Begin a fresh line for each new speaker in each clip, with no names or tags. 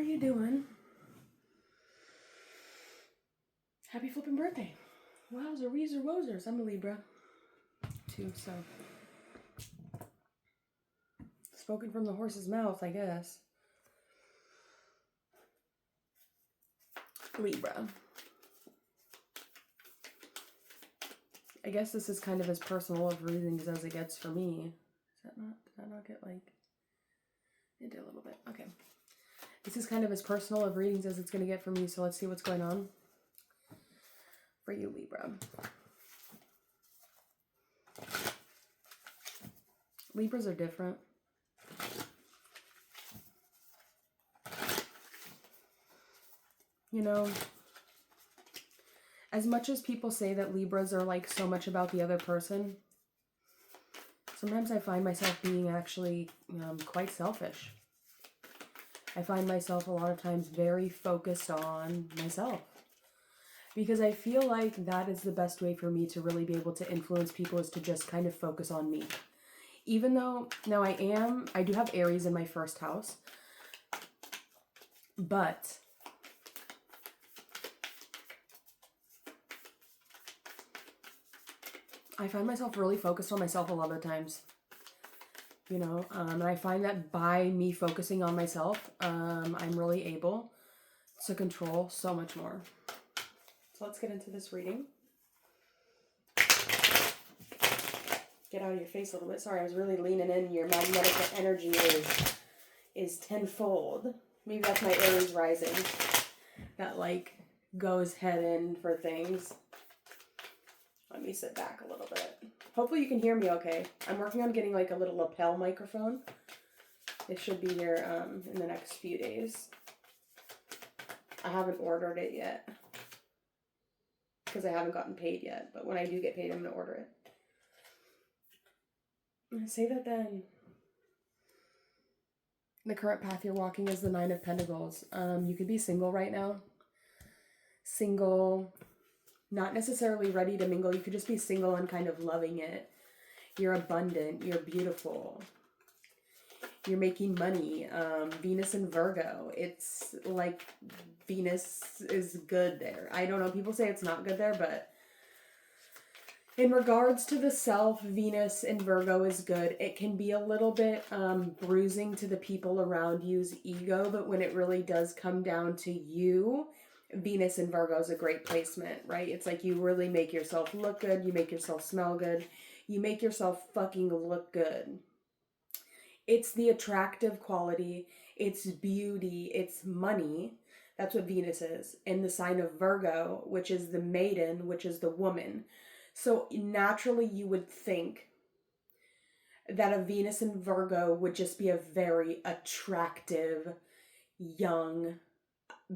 you doing? Happy flipping birthday. Wowzer, weezer, wozers. I'm a Libra, too, so. Spoken from the horse's mouth, I guess. Libra. I guess this is kind of as personal of readings as it gets for me. Is that not, did that not get like, it did a little bit, okay. This is kind of as personal of readings as it's going to get for me, so let's see what's going on for you, Libra. Libras are different. You know, as much as people say that Libras are like so much about the other person, sometimes I find myself being actually quite selfish. I find myself a lot of times very focused on myself. Because I feel like that is the best way for me to really be able to influence people, is to just kind of focus on me. Even though, now I do have Aries in my first house, but I find myself really focused on myself a lot of times. You know, and I find that by me focusing on myself, I'm really able to control so much more. So let's get into this reading. Get out of your face a little bit. Sorry, I was really leaning in. Your magnetic energy is tenfold. Maybe that's my Aries rising that like goes head in for things. Let me sit back a little bit. Hopefully you can hear me okay. I'm working on getting like a little lapel microphone. It should be here in the next few days. I haven't ordered it yet because I haven't gotten paid yet. But when I do get paid, I'm going to order it. Say that then. The current path you're walking is the Nine of Pentacles. You could be single right now. Single. Not necessarily ready to mingle. You could just be single and kind of loving it. You're abundant. You're beautiful. You're making money. Venus in Virgo. It's like Venus is good there. I don't know. People say it's not good there, but in regards to the self, Venus in Virgo is good. It can be a little bit bruising to the people around you's ego, but when it really does come down to you, Venus in Virgo is a great placement, right? It's like you really make yourself look good. You make yourself smell good. You make yourself fucking look good. It's the attractive quality. It's beauty. It's money. That's what Venus is. And the sign of Virgo, which is the maiden, which is the woman. So naturally you would think that a Venus in Virgo would just be a very attractive, young,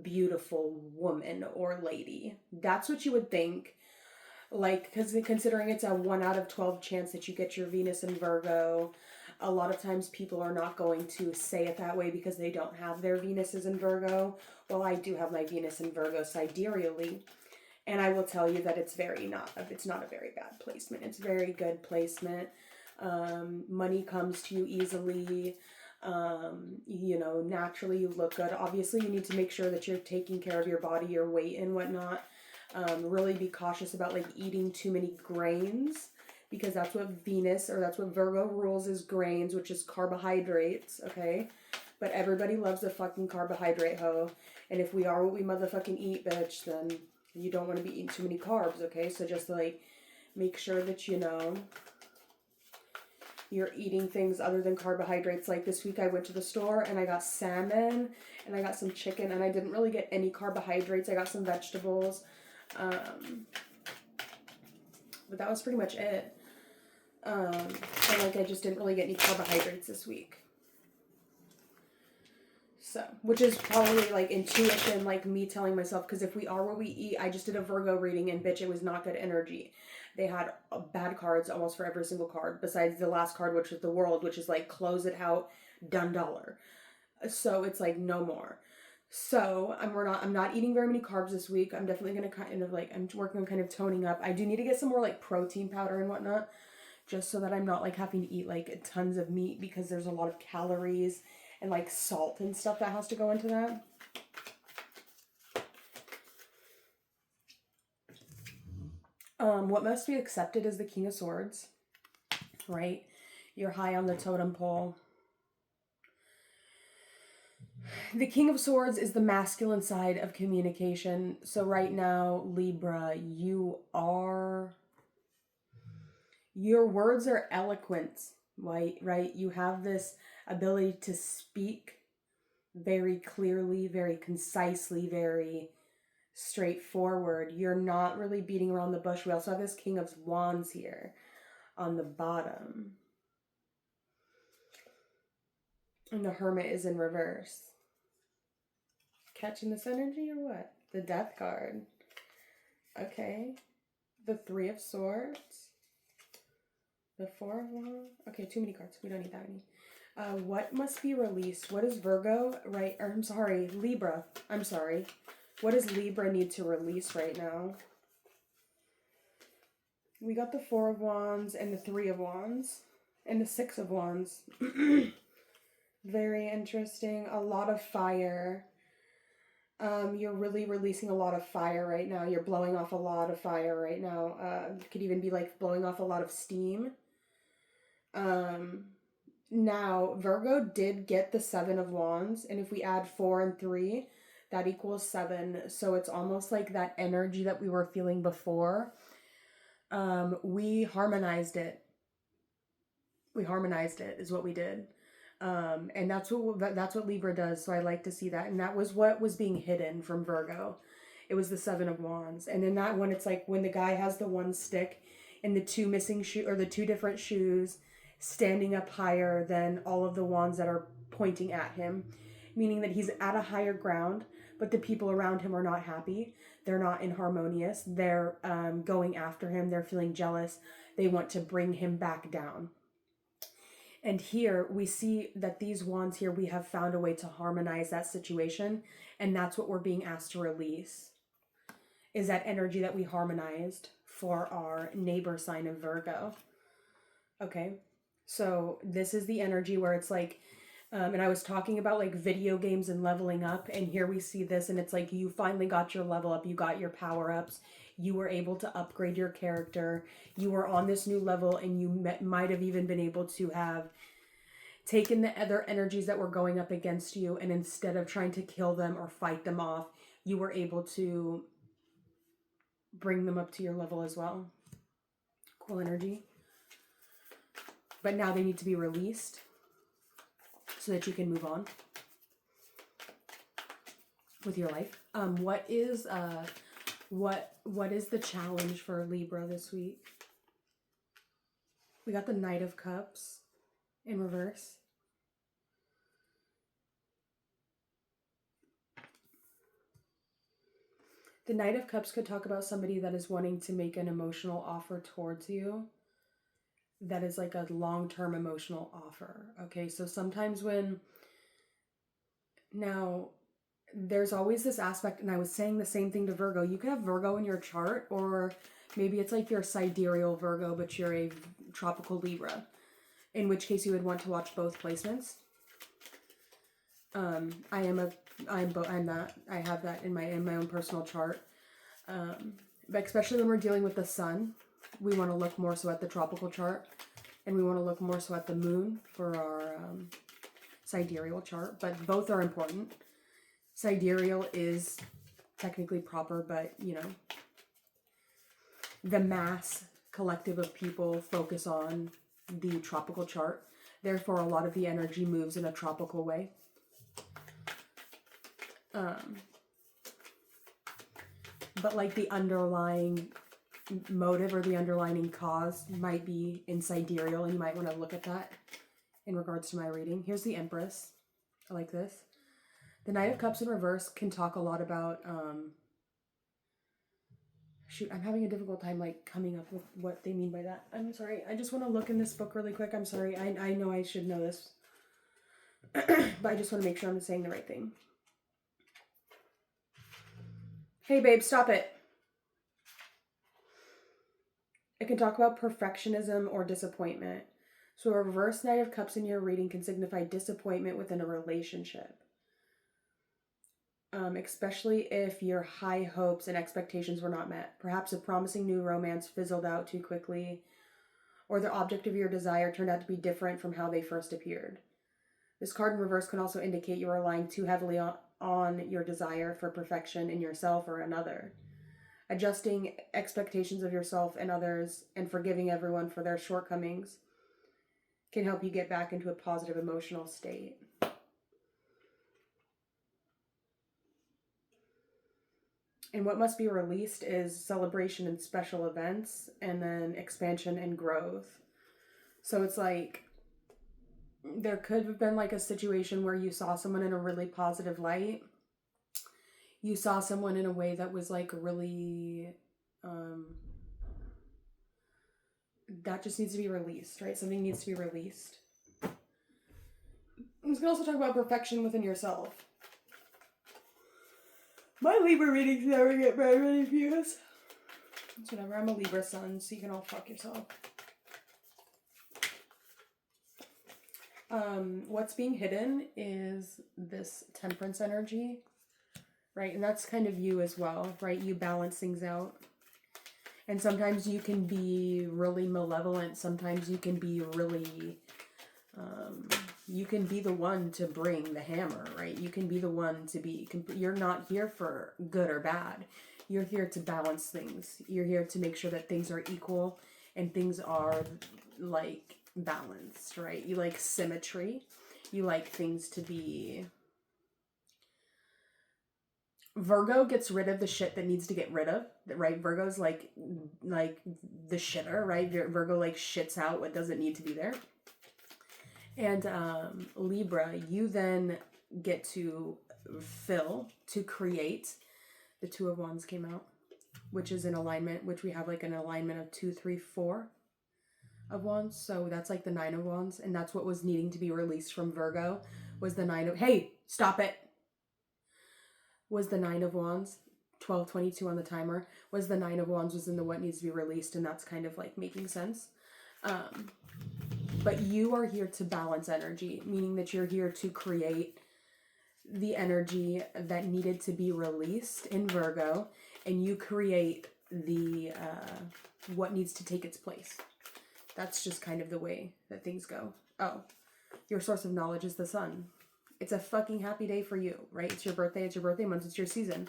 beautiful woman or lady. That's what you would think. Like, because considering it's a 1 out of 12 chance that you get your Venus in Virgo, a lot of times people are not going to say it that way because they don't have their Venuses in Virgo. Well, I do have my Venus in Virgo sidereally, and I will tell you that it's not a very bad placement. It's very good placement. Money comes to you easily. You know, naturally you look good. Obviously you need to make sure that you're taking care of your body, your weight and whatnot. Really be cautious about like eating too many grains, because that's what Venus, or that's what Virgo rules, is grains, which is carbohydrates, okay? But everybody loves a fucking carbohydrate hoe. And if we are what we motherfucking eat, bitch, then you don't want to be eating too many carbs, okay? So just like make sure that, you know, you're eating things other than carbohydrates. Like this week I went to the store and I got salmon and I got some chicken, and I didn't really get any carbohydrates. I got some vegetables. But that was pretty much it. And like I just didn't really get any carbohydrates this week. So, which is probably like intuition, like me telling myself, because if we are what we eat, I just did a Virgo reading and bitch, it was not good energy. They had bad cards almost for every single card, besides the last card, which is the World, which is like close it out, done dollar. So it's like no more. So I'm not eating very many carbs this week. I'm definitely gonna kind of like, I'm working on kind of toning up. I do need to get some more like protein powder and whatnot, just so that I'm not like having to eat like tons of meat, because there's a lot of calories and like salt and stuff that has to go into that. What must be accepted is the King of Swords, right? You're high on the totem pole. The King of Swords is the masculine side of communication. So right now, Libra, your words are eloquent, right? You have this ability to speak very clearly, very concisely, very straightforward. You're not really beating around the bush. We also have this King of Wands here on the bottom. And the Hermit is in reverse. Catching this energy or what? The Death card. Okay. The Three of Swords. The Four of Wands. Okay, too many cards. We don't need that many. What must be released? What is Virgo, right? Or I'm sorry, Libra. I'm sorry. What does Libra need to release right now? We got the Four of Wands and the Three of Wands and the Six of Wands. Very interesting. A lot of fire. You're really releasing a lot of fire right now. You're blowing off a lot of fire right now. It could even be like blowing off a lot of steam. Now, Virgo did get the Seven of Wands, and if we add 4 and 3, that equals 7. So it's almost like that energy that we were feeling before. We harmonized it. We harmonized it is what we did. And that's what Libra does. So I like to see that. And that was what was being hidden from Virgo. It was the Seven of Wands. And in that one, it's like when the guy has the one stick and the two missing shoe or the two different shoes standing up higher than all of the wands that are pointing at him, meaning that he's at a higher ground, but the people around him are not happy. They're not in harmonious. They're going after him. They're feeling jealous. They want to bring him back down. And here we see that these wands here, we have found a way to harmonize that situation. And that's what we're being asked to release, is that energy that we harmonized for our neighbor sign of Virgo. Okay. So this is the energy where it's like, and I was talking about like video games and leveling up. And here we see this and it's like, you finally got your level up. You got your power ups. You were able to upgrade your character. You were on this new level and you might have even been able to have taken the other energies that were going up against you. And instead of trying to kill them or fight them off, you were able to bring them up to your level as well. Cool energy. But now they need to be released so that you can move on with your life. What is the challenge for Libra this week? We got the Knight of Cups in reverse. The Knight of Cups could talk about somebody that is wanting to make an emotional offer towards you. That is like a long-term emotional offer. Okay, so sometimes now there's always this aspect, and I was saying the same thing to Virgo. You could have Virgo in your chart, or maybe it's like your sidereal Virgo, but you're a tropical Libra, in which case you would want to watch both placements. I have that in my own personal chart. But especially when we're dealing with the sun, we want to look more so at the tropical chart, and we want to look more so at the moon for our sidereal chart, but both are important. Sidereal is technically proper, but you know, the mass collective of people focus on the tropical chart. Therefore, a lot of the energy moves in a tropical way. But like the underlying motive or the underlying cause might be in sidereal, and you might want to look at that in regards to my reading. Here's the Empress. I like this. The Knight of Cups in reverse can talk a lot about shoot, I'm having a difficult time like coming up with what they mean by that. I'm sorry. I just want to look in this book really quick. I'm sorry. I know I should know this. But I just want to make sure I'm saying the right thing. Hey babe, stop it. It can talk about perfectionism or disappointment. So a reverse Knight of Cups in your reading can signify disappointment within a relationship. especially if your high hopes and expectations were not met. Perhaps a promising new romance fizzled out too quickly, or the object of your desire turned out to be different from how they first appeared. This card in reverse can also indicate you are relying too heavily on your desire for perfection in yourself or another. Adjusting expectations of yourself and others and forgiving everyone for their shortcomings can help you get back into a positive emotional state. And what must be released is celebration and special events, and then expansion and growth. So it's like, there could have been like a situation where you saw someone in a really positive light. You saw someone in a way that was like really, that just needs to be released, right? Something needs to be released. I'm just going to also talk about perfection within yourself. My Libra readings never get very many views. It's whatever. I'm a Libra sun, so you can all fuck yourself. What's being hidden is this temperance energy, right? And that's kind of you as well, right? You balance things out. And sometimes you can be really malevolent. Sometimes you can be really... you can be the one to bring the hammer, right? You can be the one to be... You're not here for good or bad. You're here to balance things. You're here to make sure that things are equal and things are, like, balanced, right? You like symmetry. You like things to be... Virgo gets rid of the shit that needs to get rid of, right? Virgo's like the shitter, right? Virgo, like, shits out what doesn't need to be there. And Libra, you then get to fill, to create. The Two of Wands came out, which is an alignment, which we have like an alignment of 2, 3, 4 of Wands. So that's like the Nine of Wands. And that's what was needing to be released from Virgo, was the hey, stop it. Was the Nine of Wands. 12:22 on the timer. Was the Nine of Wands was in the what needs to be released. And that's kind of like making sense. But you are here to balance energy, meaning that you're here to create the energy that needed to be released in Virgo, and you create the what needs to take its place. That's just kind of the way that things go. Oh, your source of knowledge is the sun. It's a fucking happy day for you, right? It's your birthday month, it's your season,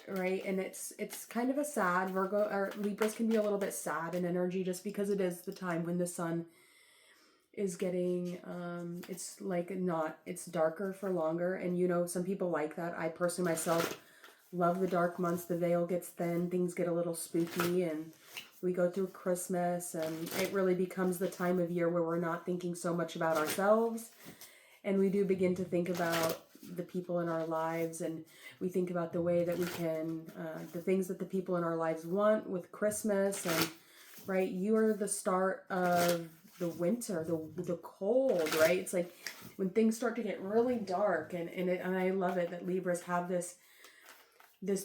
right? And it's kind of a sad Virgo, or Libras can be a little bit sad in energy just because it is the time when the sun is getting, it's like not, it's darker for longer. And you know, some people like that. I personally myself love the dark months. The veil gets thin, things get a little spooky, and we go through Christmas, and it really becomes the time of year where we're not thinking so much about ourselves. And we do begin to think about the people in our lives, and we think about the way that we can, the things that the people in our lives want with Christmas. And right, you are the start of the winter, the cold, right? It's like when things start to get really dark, and I love it that Libras have this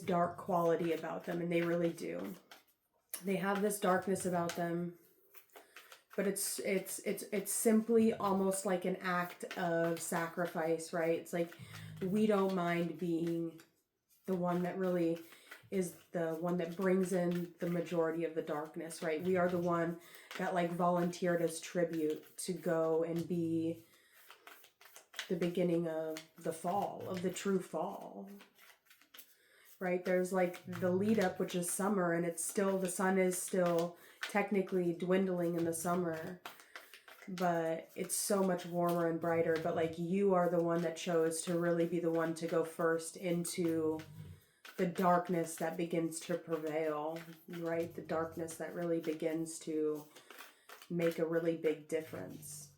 dark quality about them, and they really do. They have this darkness about them, but it's simply almost like an act of sacrifice, right? It's like we don't mind being the one that really is the one that brings in the majority of the darkness, right? We are the one that like volunteered as tribute to go and be the beginning of the fall, of the true fall, right? There's like the lead up, which is summer, and it's still, the sun is still technically dwindling in the summer, but it's so much warmer and brighter. But like you are the one that chose to really be the one to go first into the darkness that begins to prevail, right? The darkness that really begins to make a really big difference.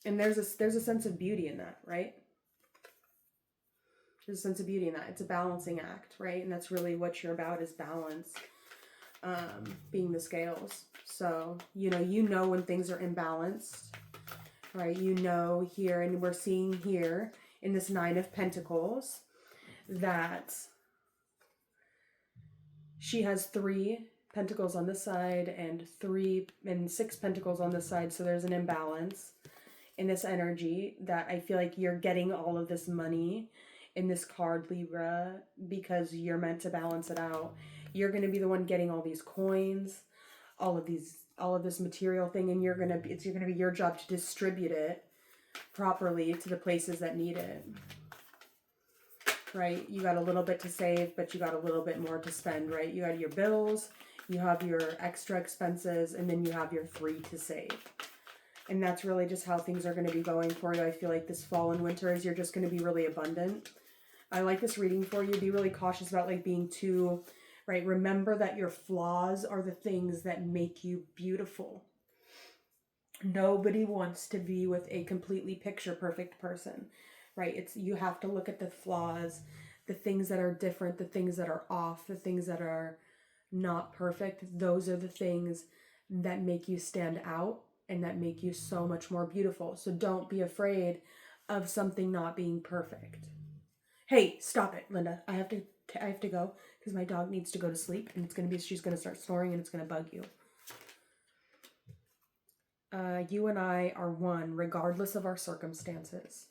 And there's a sense of beauty in that, right? There's a sense of beauty in that. It's a balancing act, right? And that's really what you're about, is balance, being the scales. So, you know when things are imbalanced, right? You know here, and we're seeing here in this Nine of Pentacles that she has 3 pentacles on this side and 6 pentacles on this side. So there's an imbalance. in this energy that I feel like you're getting all of this money in this card, Libra, because you're meant to balance it out. You're going to be the one getting all these coins, all of this material thing, and you're going to be your job to distribute it properly to the places that need it. Right? You got a little bit to save, but you got a little bit more to spend, right? You got your bills, you have your extra expenses, and then you have your 3 to save. And that's really just how things are going to be going for you. I feel like this fall and winter is you're just going to be really abundant. I like this reading for you. Be really cautious about like being too, right? Remember that your flaws are the things that make you beautiful. Nobody wants to be with a completely picture perfect person, right? You have to look at the flaws, the things that are different, the things that are off, the things that are not perfect. Those are the things that make you stand out and that make you so much more beautiful. So don't be afraid of something not being perfect. Hey, stop it, Linda. I have to go because my dog needs to go to sleep, and she's going to start snoring, and it's going to bug you. You and I are one, regardless of our circumstances.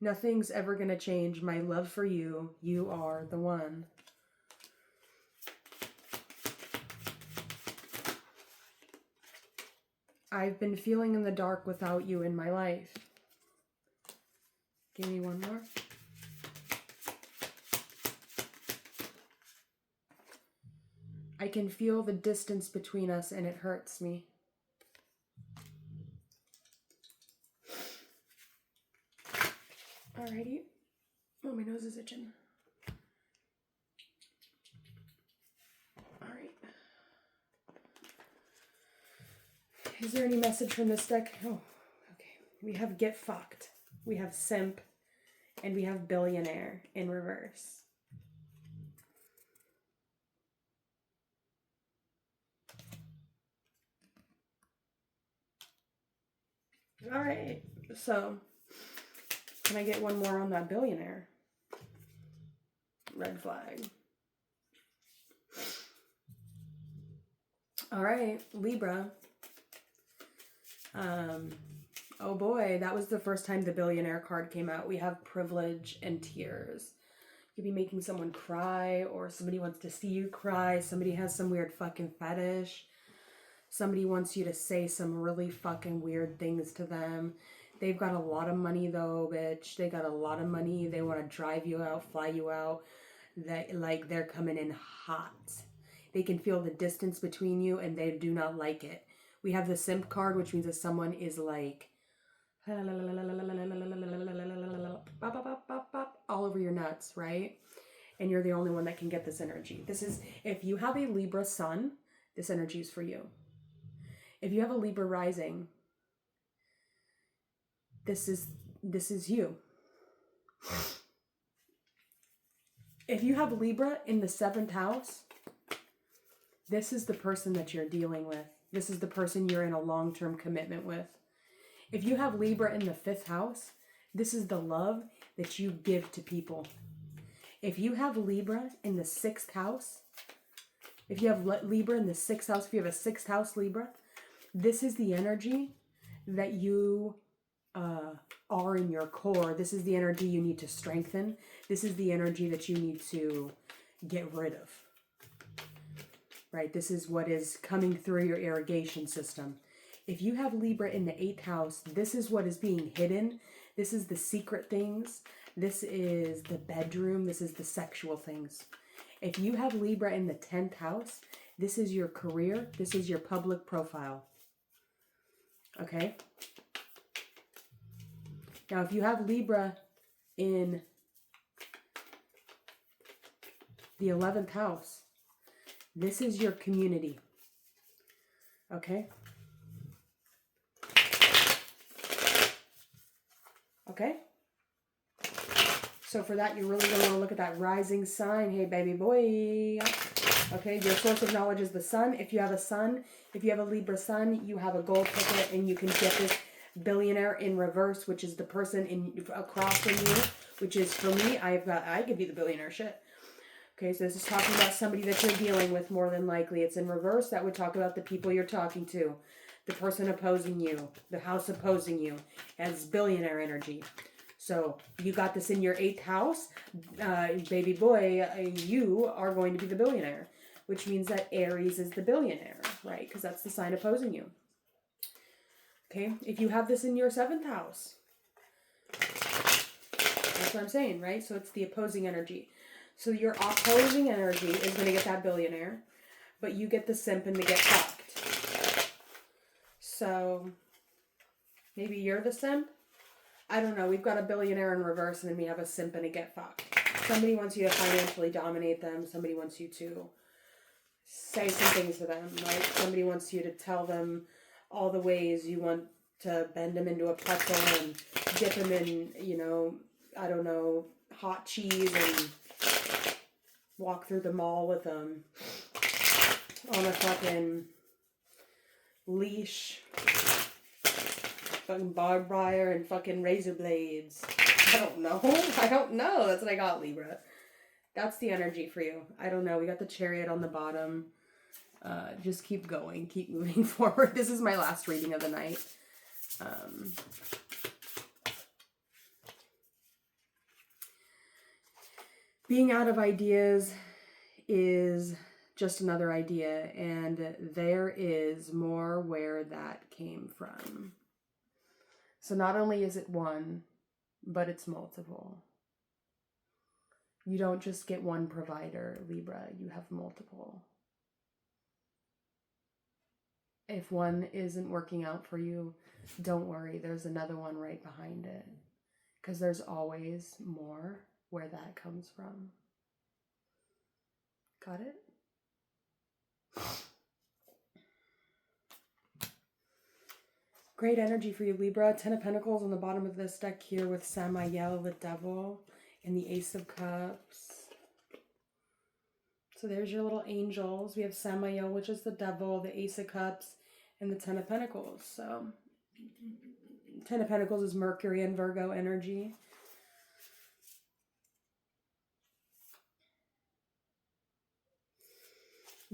Nothing's ever going to change my love for you. You are the one. I've been feeling in the dark without you in my life. Give me one more. I can feel the distance between us and it hurts me. Alrighty. Oh, my nose is itching. Alright. Is there any message from this deck? Oh, okay. We have get fucked. We have simp. And we have billionaire in reverse. All right, so can I get one more on that billionaire? Red flag. All right, Libra. Oh boy, that was the first time the billionaire card came out. We have privilege and tears. You could be making someone cry, or somebody wants to see you cry. Somebody has some weird fucking fetish. Somebody wants you to say some really fucking weird things to them. They've got a lot of money though, bitch. They got a lot of money. They want to drive you out, fly you out. Like they're coming in hot. They can feel the distance between you and they do not like it. We have the simp card, which means that someone is like all over your nuts, right? And you're the only one that can get this energy. This is, if you have a Libra sun, this energy is for you. If you have a Libra rising, this is you. If you have Libra in the 7th house, this is the person that you're dealing with. This is the person you're in a long-term commitment with. If you have Libra in the 5th house, this is the love that you give to people. If you have Libra in the 6th house, if you have Libra in the 6th house, if you have a 6th house Libra, this is the energy that you are in your core. This is the energy you need to strengthen. This is the energy that you need to get rid of. Right? This is what is coming through your irrigation system. If you have Libra in the 8th house, this is what is being hidden. This is the secret things. This is the bedroom. This is the sexual things. If you have Libra in the 10th house, this is your career. This is your public profile. Okay? Now, if you have Libra in the 11th house, this is your community. Okay? Okay? So for that, you're really going to want to look at that rising sign. Hey, baby boy. Okay, your source of knowledge is the sun. If you have a sun, if you have a Libra sun, you have a gold ticket and you can get this billionaire in reverse, which is the person across from you, which is for me, I give you the billionaire shit. Okay, so this is talking about somebody that you're dealing with more than likely. It's in reverse. That would talk about the people you're talking to. The person opposing you. The house opposing you. Has billionaire energy. So you got this in your 8th house. Baby boy, you are going to be the billionaire. Which means that Aries is the billionaire, right? Because that's the sign opposing you. Okay, if you have this in your 7th house. That's what I'm saying, right? So it's the opposing energy. So your opposing energy is going to get that billionaire, but you get the simp and they get fucked. So maybe you're the simp? I don't know. We've got a billionaire in reverse and then we have a simp and a get fucked. Somebody wants you to financially dominate them. Somebody wants you to say some things to them, right? Somebody wants you to tell them all the ways you want to bend them into a pretzel and dip them in, you know, I don't know, hot cheese and walk through the mall with them on a fucking leash, fucking barbed wire and fucking razor blades. I don't know. That's what I got, Libra. That's the energy for you. I don't know. We got the Chariot on the bottom. Just keep going. Keep moving forward. This is my last reading of the night. Being out of ideas is just another idea, and there is more where that came from. So not only is it one, but it's multiple. You don't just get one provider, Libra. You have multiple. If one isn't working out for you, don't worry. There's another one right behind it. Because there's always more where that comes from. Got it? Great energy for you, Libra. 10 of Pentacles on the bottom of this deck here with Samael, the Devil, and the Ace of Cups. So there's your little angels. We have Samael, which is the Devil, the Ace of Cups, and the 10 of Pentacles. So 10 of Pentacles is Mercury and Virgo energy.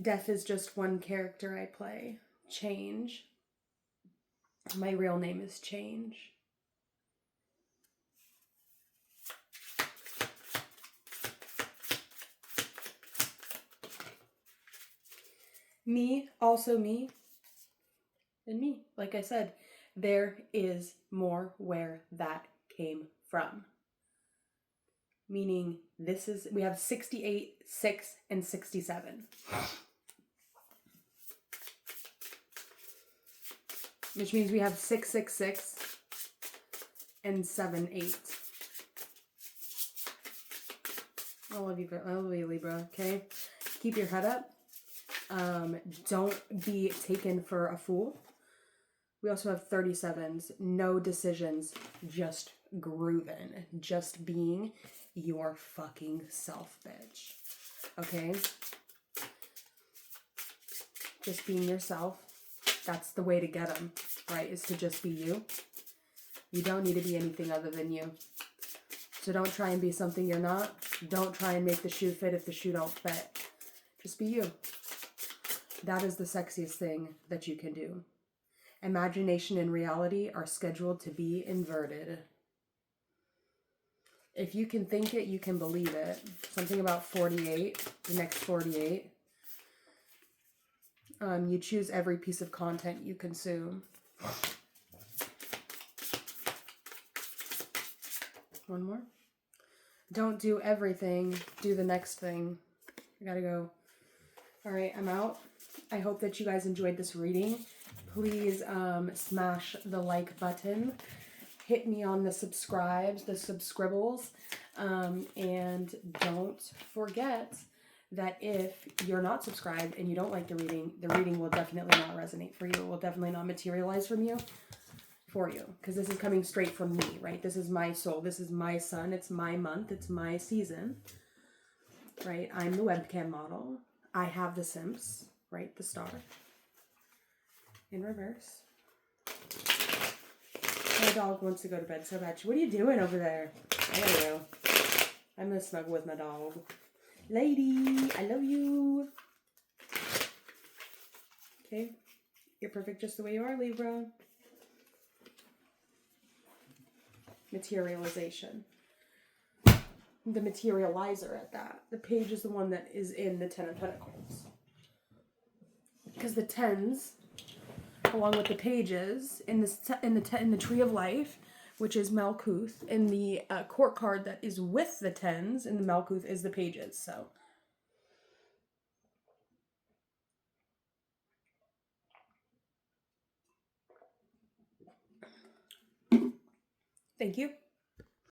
Death is just one character I play. Change. My real name is Change. Me, also me, and me. Like I said, there is more where that came from. Meaning this is, we have 68, 6, and 67. Which means we have 666 and 78. I love you, Libra, okay? Keep your head up. Don't be taken for a fool. We also have 37s. No decisions, just grooving. Just being your fucking self, bitch. Okay? Just being yourself. That's the way to get them, right? Is to just be you. You don't need to be anything other than you. So don't try and be something you're not. Don't try and make the shoe fit if the shoe don't fit. Just be you. That is the sexiest thing that you can do. Imagination and reality are scheduled to be inverted. If you can think it, you can believe it. Something about 48, the next 48. You choose every piece of content you consume. One more. Don't do everything. Do the next thing. I gotta go. All right, I'm out. I hope that you guys enjoyed this reading. Please smash the like button. Hit me on the subscribes, the subscribbles. And don't forget that if you're not subscribed and you don't like the reading will definitely not resonate for you. It will definitely not materialize for you. Because this is coming straight from me, right? This is my soul. This is my sun. It's my month. It's my season, right? I'm the webcam model. I have the simps, right? The star. In reverse. My dog wants to go to bed so bad. What are you doing over there? I gotta go. I'm gonna snuggle with my dog. Lady, I love you. Okay. You're perfect just the way you are, Libra. Materialization. The materializer at that. The page is the one that is in the Ten of Pentacles. Because the tens, along with the pages, in the Tree of Life, which is Malkuth, in the court card that is with the tens, in the Malkuth is the pages. So, thank you.